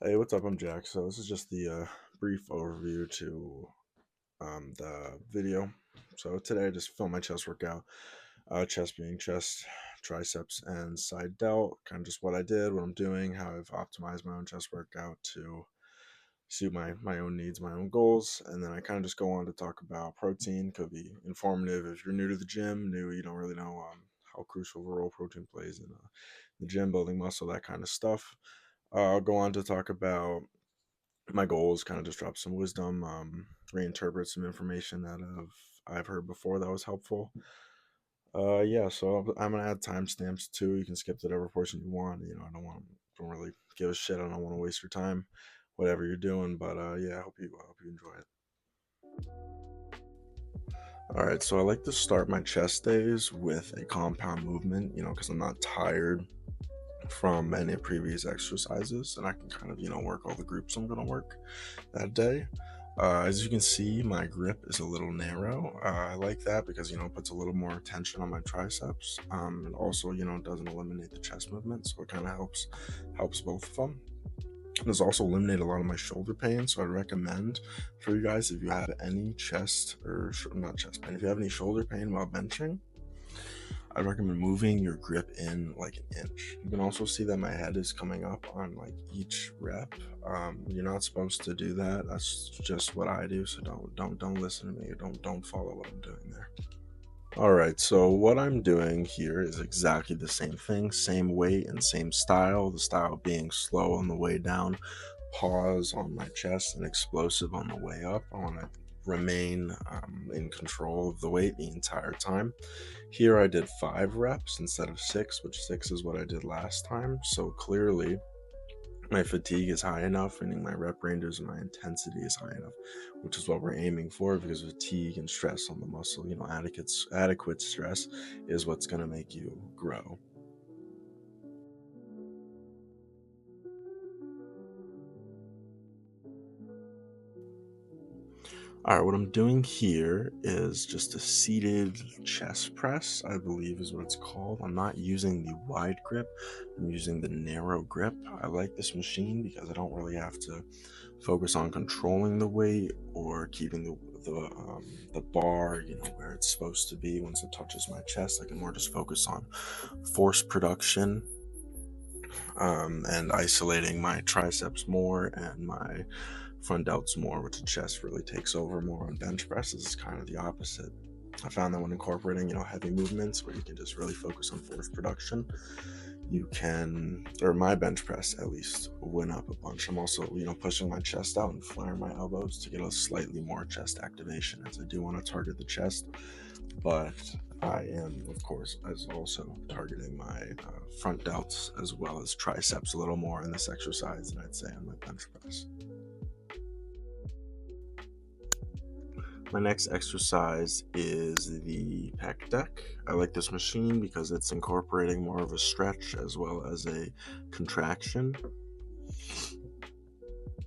Hey, what's up? I'm Jack. So this is just the brief overview to the video. So today I just filmed my chest workout. Chest being chest, triceps, and side delt. Kind of just what I did, what I'm doing, how I've optimized my own chest workout to suit my own needs, my own goals. And then I kind of just go on to talk about protein. Could be informative if you're new to the gym, you don't really know how crucial of a role protein plays in the gym, building muscle, that kind of stuff. I'll go on to talk about my goal is kind of just drop some wisdom, reinterpret some information that I've heard before that was helpful. Yeah, so I'm gonna add timestamps too. You can skip to whatever portion you want. Don't really give a shit. I don't want to waste your time, whatever you're doing. But yeah, I hope you enjoy it. All right, so I like to start my chest days with a compound movement. Because I'm not tired from any previous exercises, and I can kind of work all the groups I'm gonna work that day. As you can see, my grip is a little narrow. I like that because it puts a little more tension on my triceps, and also doesn't eliminate the chest movement, so it kind of helps both of them. It does also eliminate a lot of my shoulder pain, so I recommend for you guys, if you have any chest or not chest pain, if you have any shoulder pain while benching, I recommend moving your grip in like an inch. You can also see that my head is coming up on like each rep. You're not supposed to do that. That's just what I do. So don't listen to me, or don't follow what I'm doing there. All right, so what I'm doing here is exactly the same thing, same weight and same style. The style being slow on the way down, pause on my chest, and explosive on the way up. I want to remain in control of the weight the entire time. Here I did 5 reps instead of 6, which 6 is what I did last time. So clearly my fatigue is high enough, meaning my rep ranges and my intensity is high enough, which is what we're aiming for, because fatigue and stress on the muscle, adequate stress is what's going to make you grow. All right, what I'm doing here is just a seated chest press, I believe is what it's called. I'm not using the wide grip, I'm using the narrow grip. I like this machine because I don't really have to focus on controlling the weight or keeping the bar, where it's supposed to be once it touches my chest. I can more just focus on force production, and isolating my triceps more and my front delts more, which the chest really takes over more. On bench presses is kind of the opposite. I found that when incorporating, heavy movements where you can just really focus on force production, you can, or my bench press at least, went up a bunch. I'm also, pushing my chest out and flaring my elbows to get a slightly more chest activation, as I do want to target the chest, but I am, of course, as also targeting my front delts as well as triceps a little more in this exercise than I'd say on my bench press. My next exercise is the pec deck. I like this machine because it's incorporating more of a stretch as well as a contraction,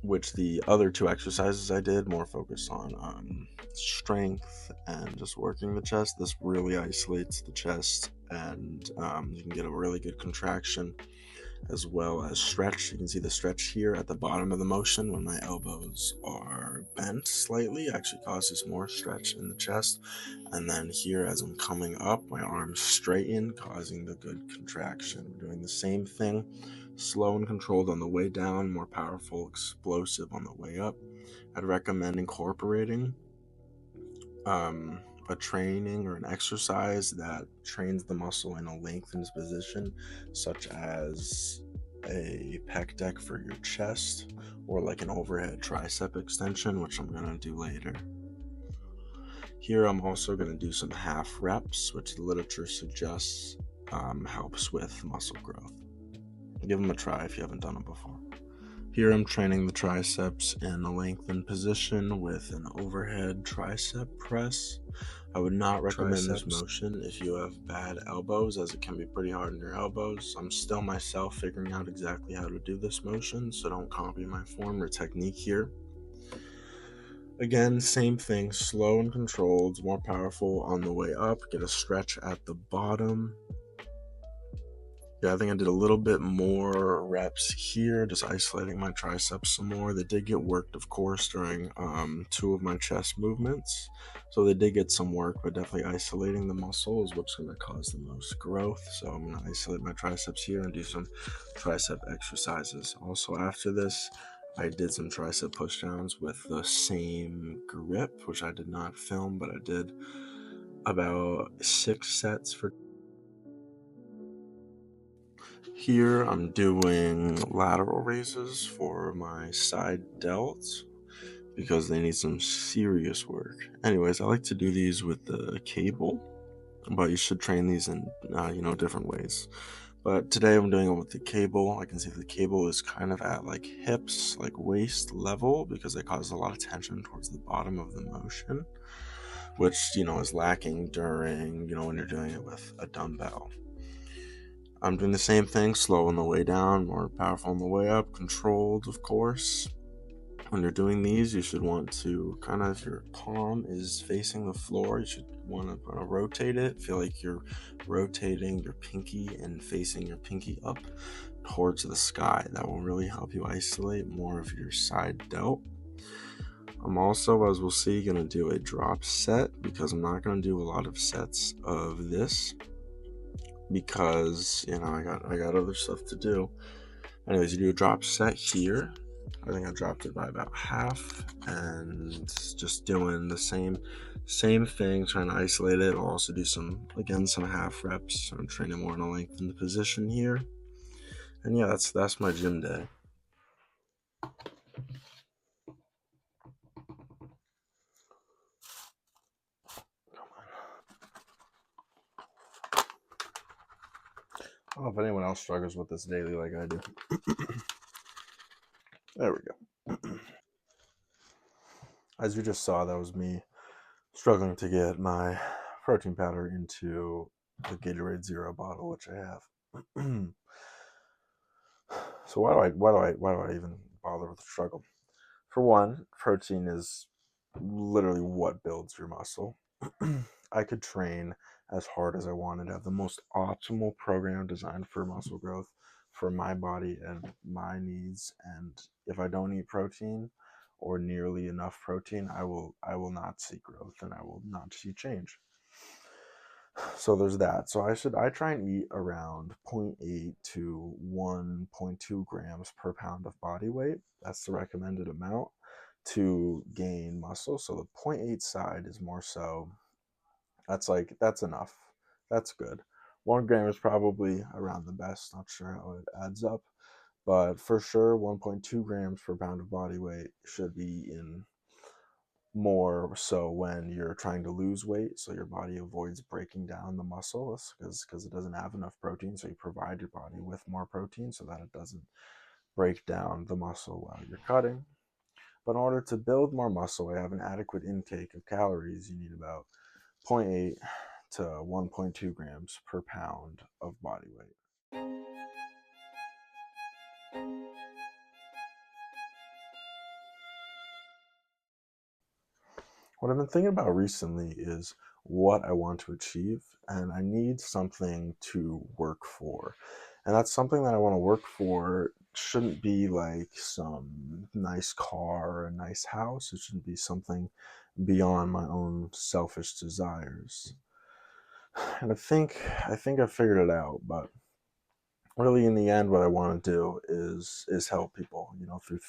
which the other 2 exercises I did more focus on strength and just working the chest. This really isolates the chest, and you can get a really good contraction as well as stretch. You can see the stretch here at the bottom of the motion when my elbows are bent slightly, actually causes more stretch in the chest. And then here, as I'm coming up, my arms straighten, causing the good contraction. We're doing the same thing, slow and controlled on the way down, more powerful, explosive on the way up. I'd recommend incorporating a training or an exercise that trains the muscle in a lengthened position, such as a pec deck for your chest, or like an overhead tricep extension, which I'm going to do later. Here I'm also going to do some half reps, which the literature suggests helps with muscle growth. Give them a try if you haven't done them before. Here I'm training the triceps in a lengthened position with an overhead tricep press. I would not recommend this motion if you have bad elbows, as it can be pretty hard on your elbows. I'm still myself figuring out exactly how to do this motion, so don't copy my form or technique here. Again, same thing, slow and controlled, more powerful on the way up. Get a stretch at the bottom Yeah, I think I did a little bit more reps here, just isolating my triceps some more. They did get worked, of course, during two of my chest movements. So they did get some work, but definitely isolating the muscle is what's going to cause the most growth. So I'm going to isolate my triceps here and do some tricep exercises. Also, after this, I did some tricep pushdowns with the same grip, which I did not film, but I did about 6 sets for. Here I'm doing lateral raises for my side delts because they need some serious work. Anyways, I like to do these with the cable, but you should train these in different ways. But today I'm doing it with the cable. I can see the cable is kind of at like hips, like waist level, because it causes a lot of tension towards the bottom of the motion, which is lacking during when you're doing it with a dumbbell. I'm doing the same thing, slow on the way down, more powerful on the way up, controlled, of course. When you're doing these, you should want to kind of, if your palm is facing the floor, you should want to rotate it. Feel like you're rotating your pinky and facing your pinky up towards the sky. That will really help you isolate more of your side delt. I'm also, as we'll see, going to do a drop set because I'm not going to do a lot of sets of this because I got other stuff to do. Anyways, you do a drop set here. I think I dropped it by about half, and just doing the same thing, trying to isolate it. I'll also do some half reps. I'm training more in a lengthened position here, and yeah, that's my gym day. I don't know if anyone else struggles with this daily like I do. There we go. As you just saw, that was me struggling to get my protein powder into the Gatorade Zero bottle, which I have. So why do I even bother with the struggle? For one, protein is literally what builds your muscle. I could train as hard as I wanted to have the most optimal program designed for muscle growth for my body and my needs. And if I don't eat protein or nearly enough protein, I will not see growth and I will not see change. So there's that. So I try and eat around zero point 0.8 to 1.2 grams per pound of body weight. That's the recommended amount to gain muscle. So the zero point 0.8 side is more so that's enough. That's good. 1 gram is probably around the best. Not sure how it adds up, but for sure 1.2 grams per pound of body weight should be in more so when you're trying to lose weight, so your body avoids breaking down the muscles because it doesn't have enough protein, so you provide your body with more protein so that it doesn't break down the muscle while you're cutting. But in order to build more muscle, I have an adequate intake of calories. You need about zero point 0.8 to 1.2 grams per pound of body weight. What I've been thinking about recently is what I want to achieve, and I need something to work for. And that's something that I want to work for shouldn't be like some nice car or a nice house. It shouldn't be something beyond my own selfish desires. And I think I figured it out, but really in the end what I want to do is help people, through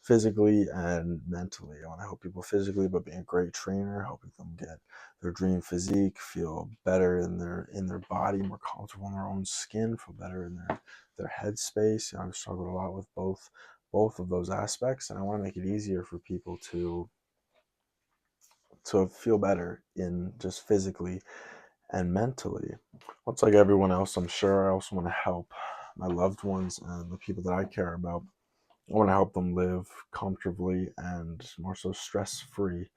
physically and mentally. I want to help people physically by being a great trainer, helping them get their dream physique, feel better in their body, more comfortable in their own skin, feel better in their headspace. I've struggled a lot with both of those aspects, and I want to make it easier for people to feel better in just physically and mentally. Much like everyone else, I'm sure I also want to help my loved ones and the people that I care about. I want to help them live comfortably and more so stress free,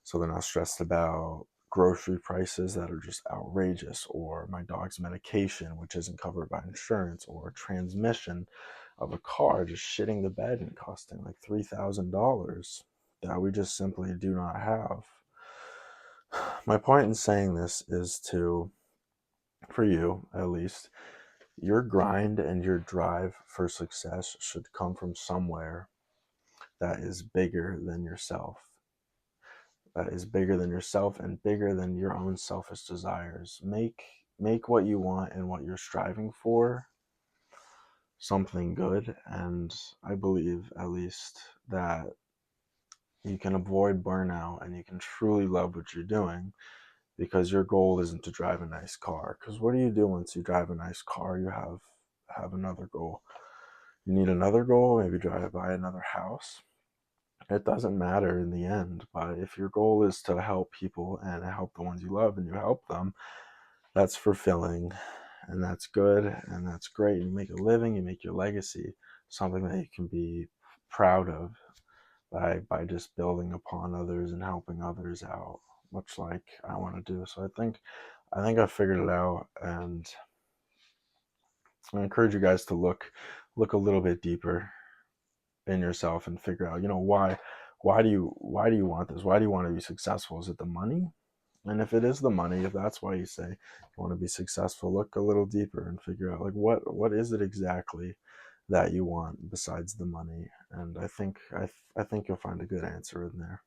so they're not stressed about grocery prices that are just outrageous, or my dog's medication, which isn't covered by insurance, or transmission of a car just shitting the bed and costing like $3,000 that we just simply do not have. My point in saying this is to, for you at least, Your grind and your drive for success should come from somewhere that is bigger than yourself. That is bigger than yourself and bigger than your own selfish desires. Make what you want and what you're striving for something good, and I believe at least that you can avoid burnout and you can truly love what you're doing because your goal isn't to drive a nice car. Because what do you do once you drive a nice car? You have another goal. You need another goal, maybe drive by another house. It doesn't matter in the end, but if your goal is to help people and help the ones you love and you help them, that's fulfilling and that's good and that's great. You make a living, you make your legacy something that you can be proud of by just building upon others and helping others out, much like I want to do. So I think I figured it out, and I encourage you guys to look a little bit deeper in yourself and figure out, why do you want this? Why do you want to be successful? Is it the money? And if it is the money, if that's why you say you want to be successful, look a little deeper and figure out like what is it exactly that you want besides the money. And I think you'll find a good answer in there.